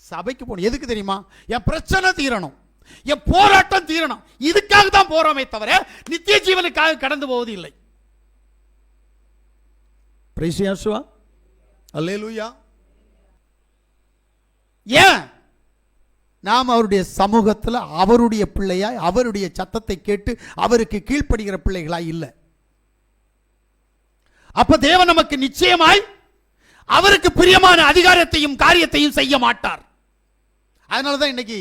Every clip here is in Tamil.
சபைக்கு போகணும். எதுக்கு தெரியுமா? என் பிரச்சனை தீரணும், என் போராட்டம் தீரணும். இதுக்காக தான் போறோமே தவிர நித்திய ஜீவனுக்காக கடந்து போவது இல்லை. பிரைஸ் யேசுவா, அல்லேலூயா. ஏன்? நாம் அவருடைய சமூகத்தில் அவருடைய பிள்ளையாய், அவருடைய சத்தத்தை கேட்டு அவருக்கு கீழ்ப்படுகிற பிள்ளைகளாய் இல்லை. அப்ப தேவன் நமக்கு நிச்சயமாய் அவருக்கு பிரியமான அதிகாரத்தையும் காரியத்தையும் செய்ய மாட்டார். அதனாலதான் இன்னைக்கு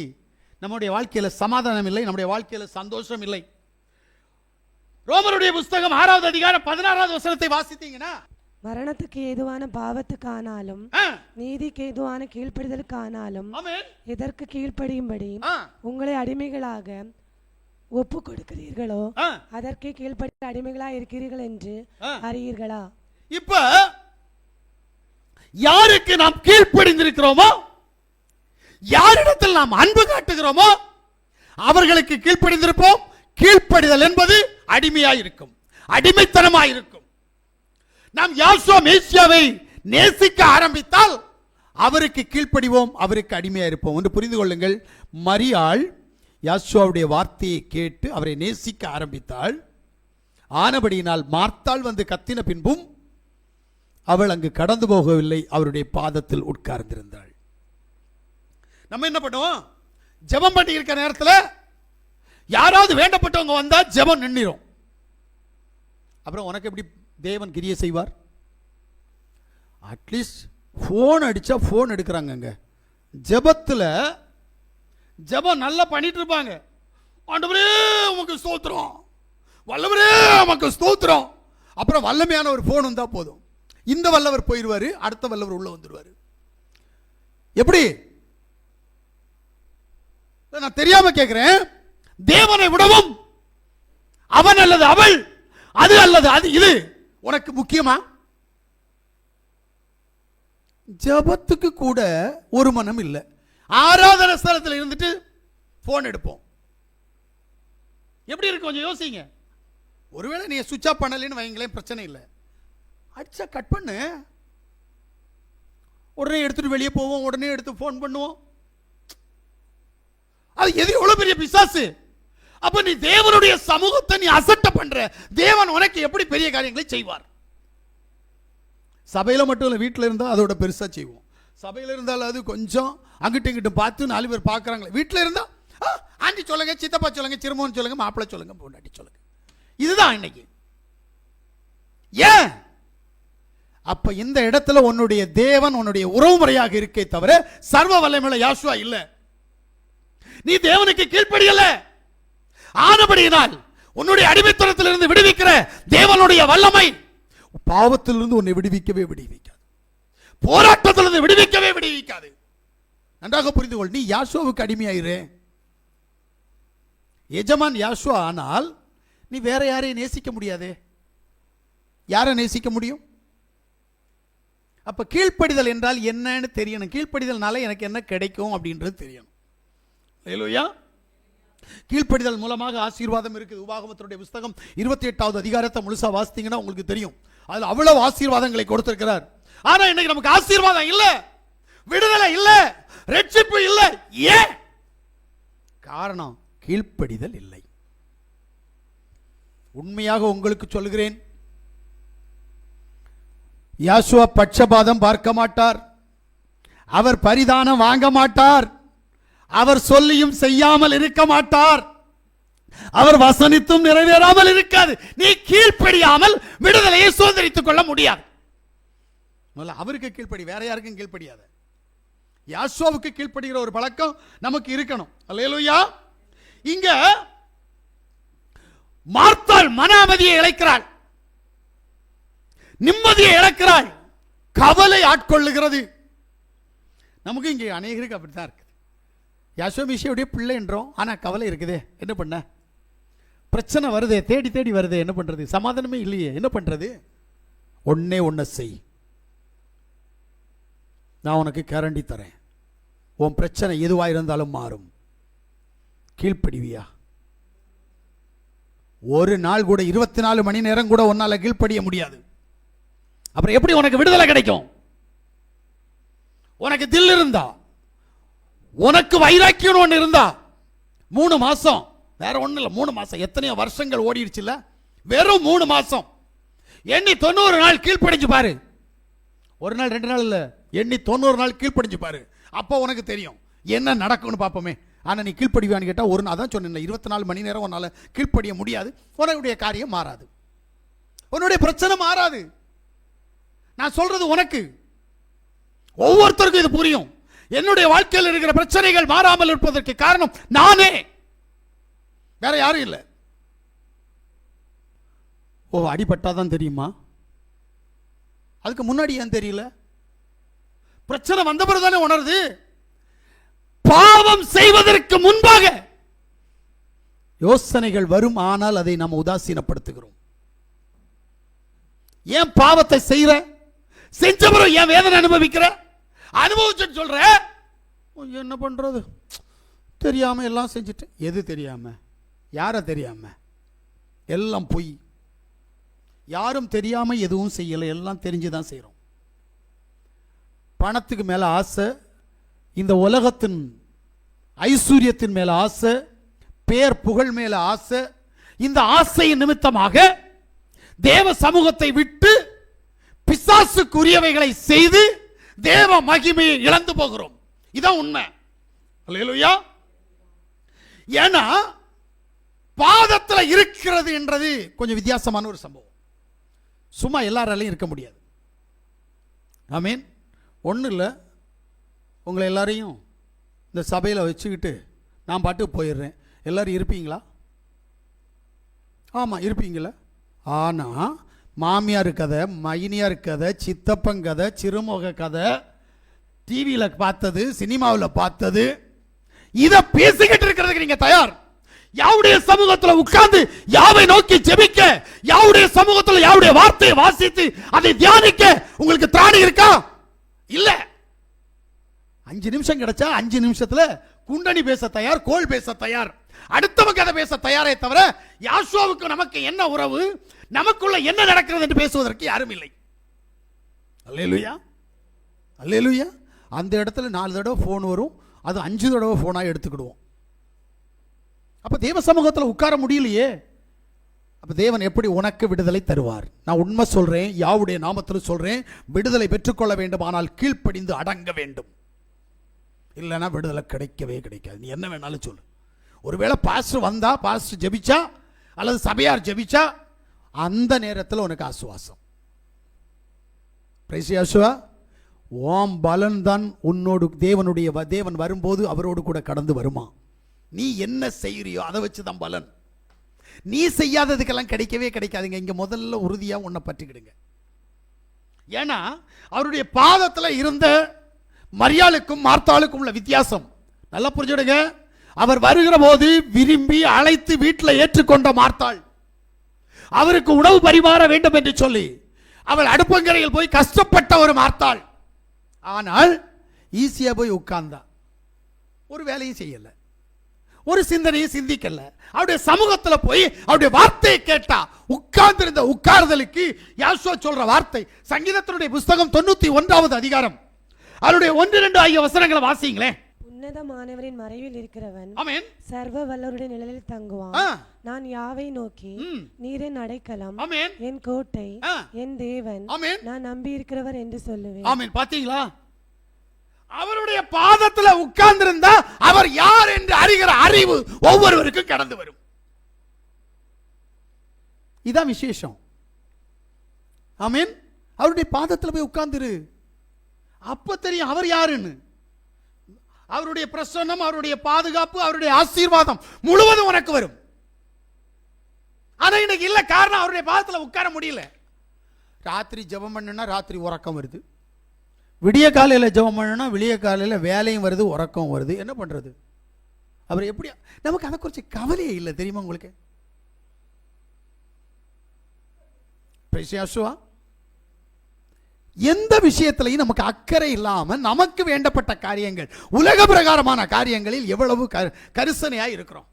நம்முடைய வாழ்க்கையில சமாதானம் இல்லை, நம்முடைய வாழ்க்கையில சந்தோஷம் இல்லை. ரோமருடைய புஸ்தகம் 6வது அதிகாரம் 16வது வசனத்தை வாசித்தீங்கன்னா, மரணத்துக்கு ஏதுவான பாவத்துக்கானாலும் நீதிக்கு ஏதுவான கீழ்ப்படிதலுக்கானாலும் எதற்கு கீழ்ப்படியும்படி உங்களை அடிமைகளாக ஒப்பு கொடுக்கிறீர்களோ அதற்கே கீழ்ப்படி அடிமைகளா இருக்கிறீர்கள் என்று அறியீர்களா? இப்ப யாருக்கு நாம் கீழ்ப்படிந்திருக்கிறோமோ, யாரிடத்தில் நாம் அன்பு காட்டுகிறோமோ அவர்களுக்கு கீழ்ப்படிந்திருப்போம். கீழ்ப்படிதல் என்பது அடிமையாயிருக்கும், அடிமைத்தனமாயிருக்கும். நாம் யாசுவா மேசியாவை நேசிக்க ஆரம்பித்தால் அவருக்கு கீழ்ப்படிவோம், அவருக்கு அடிமையா இருப்போம் என்று புரிந்து கொள்ளுங்கள். மரியாள் யாசுவாவுடைய வார்த்தையை கேட்டு அவரை நேசிக்க ஆரம்பித்தாள். ஆனபடியினால் மார்த்தாள் வந்து கத்தின பின்பும் அவள் அங்கு கடந்து போகவில்லை, அவருடைய பாதத்தில் உட்கார்ந்திருந்தாள். நம்ம என்ன பண்ணுவோம்? ஜெபம் பண்ணி இருக்கிற நேரத்தில் யாராவது வேண்டப்பட்டவங்க வந்தா ஜெபம் நின்றுடும். அப்புறம் உனக்கு எப்படி தேவன் கிரியை செய்வார்? அட்லீஸ்ட் போன் அடிச்சா போன் எடுக்கிறாங்க. ஜெபத்தில் ஜெபம் நல்லா பண்ணிட்டு இருப்பாங்க. ஆண்டவரே உமக்கு ஸ்தோத்திரம், வல்லவரே உமக்கு ஸ்தோத்திரம். அப்புறம் வல்லமையான ஒரு போன் வந்தா போதும், இந்த வல்லவர் போயிடுவாரு, அடுத்த வல்லவர் உள்ள வந்துடுவாரு. எப்படி? நான் தெரியாம கேட்கிறேன். தேவனை விடவும் அவன் அல்லது அவள், அது அல்லது அது இது உனக்கு முக்கியமா? ஜபத்துக்கு கூட ஒரு மனம் இல்லை. ஆராதனை ஸ்தலத்தில் இருந்துட்டு போன் எடுப்போம். எப்படி இருக்கு கொஞ்சம் யோசிங்க. ஒருவேளை நீ சுவிட்ச் ஆஃப் பண்ணலன்னு வைங்களேன், பிரச்சனை இல்லை. அடிச்சா கட் பண்ணு, உடனே எடுத்துட்டு வெளியே போவோம், உடனே எடுத்து போன் பண்ணுவோம். அது எது எவ்வளவு பெரிய பிசாசு. அப்ப நீ தேவனுடைய சமூகத்தை நீ அசட்ட பண்ற, தேவன் உனக்கு எப்படி பெரிய காரியங்களை செய்வார்? சபையில மட்டும் இல்ல, வீட்டில் இருந்தால் அதோட பெருசா செய்வோம். சபையில் இருந்தால் அது கொஞ்சம் அங்கிட்டு இங்கிட்டு பார்த்து 4 பேர் பார்க்குறாங்களே. வீட்டில் இருந்தா ஆண்டி சொல்லுங்க, சித்தப்பா சொல்லுங்க, சிறுமோன் சொல்லுங்க, மாப்பிள்ளை சொல்லுங்க, பொண்டாட்டி சொல்லுங்க. இதுதான் இன்னைக்கு. ஏன்? அப்ப இந்த இடத்துல உன்னுடைய தேவன் உன்னுடைய உறவு முறையாக இருக்கே தவிர சர்வ வல்லமையுள்ள யாசுவா இல்ல. நீ தேவனுக்கு கீழ்ப்படியல. ஆனபடியினால் உன்னுடைய அடிமைத்தனத்திலிருந்து விடுவிக்கிற தேவனுடைய வல்லமை பாவத்திலிருந்து உன்னை விடுவிக்கவே விடுவிக்காது, போராட்டத்திலிருந்து விடுவிக்கவே விடுவிக்காது. நன்றாக புரிந்து கொள். நீ யாசுவாவுக்கு அடிமையாயிரு. எஜமான் யாசுவா ஆனால் நீ வேற யாரையும் நேசிக்க முடியாது. யாரை நேசிக்க முடியும்? அப்ப கீழ்ப்படிதல் என்றால் என்னன்னு தெரியணும். கீழ்ப்படிதல்னால எனக்கு என்ன கிடைக்கும் அப்படின்றது தெரியணும். அல்லேலூயா. கீழ்ப்படிதல் மூலமாக ஆசீர்வாதம் இருக்குது. உபாகமத்தினுடைய புஸ்தகம் 28வது அதிகாரத்தை முழுசா வாசித்தீங்கன்னா உங்களுக்கு தெரியும். அதுல அவ்வளவு ஆசீர்வாதங்களை கொடுத்திருக்கிறார். ஆனா இன்னைக்கு நமக்கு ஆசீர்வாதம் இல்ல, விடுதலை இல்ல, ரட்சிப்பு இல்ல. ஏன்? காரணம் கீழ்ப்படிதல் இல்லை. உண்மையாக உங்களுக்கு சொல்கிறேன், யாசுவா பட்சபாதம் பார்க்க மாட்டார், அவர் பரிதானம் வாங்க மாட்டார், அவர் சொல்லியும் செய்யாமல் இருக்க மாட்டார், அவர் வசனித்தும் நிறைவேறாமல் இருக்காது. நீ கீழ்ப்படியாமல் விடுதலையை சுதந்திரித்துக் கொள்ள முடியாது. அவருக்கு கீழ்ப்படி, வேற யாருக்கும் கீழ்ப்படியாத. யாசுவாவுக்கு கீழ்ப்படுகிற ஒரு பழக்கம் நமக்கு இருக்கணும். அல்லேலூயா. இங்க மார்த்தாள் மன அமைதியை இழக்கிறாள், நிம்மதியை இழக்கிறாள், கவலை ஆட்கொள்ளுகிறது. நமக்கு இங்கே அநேகருக்கு அப்படித்தான் இருக்குது. யாசோமிஷியுடைய பிள்ளை என்றோம், ஆனா கவலை இருக்குதே. என்ன பண்ண? பிரச்சனை வருதே, தேடி தேடி வருதே. என்ன பண்றது? சமாதானமே இல்லையே. என்ன பண்றது? ஒன்னே ஒன்ன செய். நான் உனக்கு கேரண்டி தரேன், உன் பிரச்சனை எதுவாக இருந்தாலும் மாறும். கீழ்ப்படிவியா? ஒரு நாள் கூட 24 மணி நேரம் கூட உன்னால கீழ்ப்படிய முடியாது. அப்புறம் எப்படி உனக்கு விடுதலை கிடைக்கும்? உனக்கு தில் இருந்தா, உனக்கு வைராக்கியம் ஒன்று இருந்தா 3 மாசம், வேற ஒண்ணு இல்ல, 3 மாசம், எத்தனையோ வருஷங்கள் ஓடிடுச்சுல, வெறும் 3 மாசம் எண்ணி 90 நாள் கீழ்ப்படிஞ்சு பாரு. ஒரு நாள் 2 நாள் இல்ல, எண்ணி 90 நாள் கீழ்ப்படிஞ்சு பாரு. அப்போ உனக்கு தெரியும் என்ன நடக்கும்னு பார்ப்போமே. ஆனா நீ கீழ்ப்படிவான்னு கேட்டா ஒரு நாள் தான் சொன்னேன், 24 மணி நேரம் உன்னால கீழ்ப்படிய முடியாது. உன்னுடைய காரியம் மாறாது, உன்னுடைய பிரச்சனை மாறாது. நான் சொல்றது உனக்கு, ஒவ்வொருத்தருக்கும் இது புரியும். என்னுடைய வாழ்க்கையில் இருக்கிற பிரச்சனைகள் மாறாமல் இருப்பதற்கு காரணம் நானே, வேற யாரும் இல்லை. ஓ, அடிபட்டாதான் தெரியுமா? அதுக்கு முன்னாடி ஏன் தெரியல? பிரச்சனை வந்த பிறகுதானே உணருது. பாவம் செய்வதற்கு முன்பாக யோசனைகள் வரும், ஆனால் அதை நாம் உதாசீனப்படுத்துகிறோம். ஏன் பாவத்தை செய்யற? செஞ்ச பிறகு ஏன் வேதனை அனுபவிக்கிற? அனுபவிச்சு சொல்ற என்ன பண்றது, தெரியாம எல்லாம் செஞ்சுட்டு. எது தெரியாம? யார தெரியாம? எல்லாம் பொய். யாரும் தெரியாம எதுவும் செய்யல, எல்லாம் தெரிஞ்சுதான் செய்யறோம். பணத்துக்கு மேல ஆசை, இந்த உலகத்தின் ஐஸ்வர்யத்தின் மேல ஆசை, பேர் புகழ் மேல ஆசை. இந்த ஆசையின் நிமித்தமாக தேவ சமூகத்தை விட்டு பிசாசுக்குரியவைகளை செய்து தேவ மகிமையை இழந்து போகிறோம். இதான் உண்மை. அல்லேலூயா. ஏன்னா பாதத்தில் இருக்கிறது என்றது கொஞ்சம் வித்தியாசமான ஒரு சம்பவம். சும்மா எல்லாராலையும் இருக்க முடியாது. ஆமீன். ஒன்றும் இல்லை, உங்களை எல்லாரையும் இந்த சபையில் வச்சுக்கிட்டு நான் பாட்டுக்கு போயிடுறேன், எல்லாரும் இருப்பீங்களா? ஆமாம் இருப்பீங்களா? ஆனால் மாமியார் கதை, மைனியார் கதை, சித்தப்பன் கதை, சிறுமுக கதை, டிவியில் பார்த்தது, சினிமாவில் பார்த்தது, இதை பேசிக்கிட்டு இருக்கிறதுக்கு நீங்க தயார்? யாவுடைய சமூகத்தில் உட்கார்ந்து யாவை நோக்கி ஜெபிக்க, யாவுடைய சமூகத்தில் யாவுடைய வார்த்தையை வாசித்து அதை தியானிக்க உங்களுக்கு திராணி இருக்கா? இல்ல. 5 நிமிஷம் கிடைச்சா 5 நிமிஷத்துல குண்டனி பேச தயார், கோல் பேச தயார், அடுத்தவங்க கதை பேச தயாரே தவிர யாஷோவுக்கு நமக்கு என்ன உறவு, நமக்குள்ள என்ன நடக்கிறது என்று பேசுவதற்கு யாரும் இல்லை. அல்லேலூயா, அல்லேலூயா. அந்த இடத்துல 4 தடவை போன் வரும், அது 5 தடவை போனா எடுத்துக்கிடுவோம். அப்ப தேவ சமூகத்தில் உட்கார முடியலையே. அப்ப தேவன் எப்படி உனக்கு விடுதலை தருவார்? நான் உண்மை சொல்றேன், யாவுடைய நாமத்தில் சொல்றேன், விடுதலை பெற்றுக்கொள்ள வேண்டும், ஆனால் கீழ்ப்படிந்து அடங்க வேண்டும். இல்லைன்னா விடுதலை கிடைக்கவே கிடைக்காது. நீ என்ன வேணாலும் சொல்லு. ஒருவேளை பாஸ்டர் வந்தா, பாஸ்டர் ஜெபிச்சா, அல்லது சபையார் ஜெபிச்சா, அந்த நேரத்தில் உனக்கு ஆசுவாசம். பிரைஸ் யாசுவா. ஓம் பலன் தான் உன்னோடு தேவனுடைய தேவன் வரும்போது அவரோடு கூட கடந்து வருமா? நீ என்ன செய்யறியோ அதை வச்சு தான் பலன். நீ செய்யாததுக்கெல்லாம் கிடைக்கவே கிடைக்காதுங்க. இங்க முதல்ல உறுதியா உன்னை பற்றிக்கிடுங்க. ஏன்னா அவருடைய பாதத்தில் இருந்த மரியாளுக்கும் மார்த்தாளுக்கும் உள்ள வித்தியாசம் நல்லா புரிஞ்சுடுங்க. அவர் வருகிற போது விரும்பி அழைத்து வீட்டில் ஏற்றுக்கொண்ட மார்த்தாள், அவருக்கு உணவு பரிமாற வேண்டும் என்று சொல்லி அவள் அடுப்பங்கரையில் போய் கஷ்டப்பட்ட ஒரு மார்த்தாள். ஆனால் ஈஸியா போய் உட்கார்ந்தா, ஒரு வேலையும் செய்யல, ஒரு சிந்தனையும் சிந்திக்கல. அவருடைய சமூகத்தில் போய் அவருடைய வார்த்தையை கேட்டா, உட்கார்ந்திருந்த உட்கார்தலுக்கு யாஷோவா சொல்ற வார்த்தை, சங்கீதத்தினுடைய புஸ்தகம் 91வது அதிகாரம் அவருடைய 1-2 ஆகிய வசனங்களை வாசிங்களேன். உன்னதமானவரின் மறைவில் இருக்கிறவன் ஆமென் சர்வ வல்லவருடைய நிழலில் தங்குவான். நான் யாவை நோக்கி, நீர் என் அடைக்கலம், என் கோட்டை, என் தேவன், நான் நம்பி இருக்கிறவர் என்று சொல்லுவேன். ஆமென். பாத்தீங்களா? அவருடைய பாதத்தில் உட்கார்ந்திருந்தா அவர் யார் என்று அறிகிற அறிவு ஒவ்வொருவருக்கும் கடந்து வரும். இதான் விசேஷம். ஆமென். அவருடைய பாதத்தில் போய் உட்கார்ந்துரு, அப்ப தெரியும் அவர் யாருன்னு. அவருடைய பிரசன்னம், அவருடைய பாதுகாப்பு, அவருடைய ஆசீர்வாதம் முழுவதும் உனக்கு வரும். ஆனா இன்னைக்கு இல்ல. காரணம், அவருடைய பாதத்தில் உட்கார முடியல. ராத்திரி ஜெபம் பண்ணுனா ராத்திரி உறக்கம் வருது, விடிய காலையில் ஜெபம் பண்ணுனா விடிய காலையில் வேலையும் வருது, உறக்கம் வருது. என்ன பண்றது? அவர் எப்படி? நமக்கு அதை குறித்து கவலையே இல்லை, தெரியுமா உங்களுக்கு? பிரைஸ். எந்த விஷயத்திலையும் நமக்கு அக்கறை இல்லாம நமக்கு வேண்டப்பட்ட காரியங்கள், உலக பிரகாரமான காரியங்களில் எவ்வளவு கரிசனையா இருக்கிறோம்.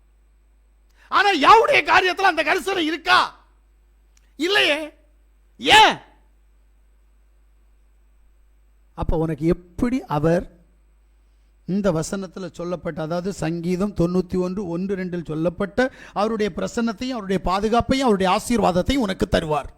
ஆனா யாவுடைய காரியத்தில் அந்த கரிசனை இருக்கா? இல்லையே. ஏன்? அப்ப உனக்கு எப்படி அவர் இந்த வசனத்தில் சொல்லப்பட்ட, அதாவது சங்கீதம் 91:1-2 சொல்லப்பட்ட அவருடைய பிரசன்னத்தையும் அவருடைய பாதுகாப்பையும் அவருடைய ஆசீர்வாதத்தையும் உனக்கு தருவார்.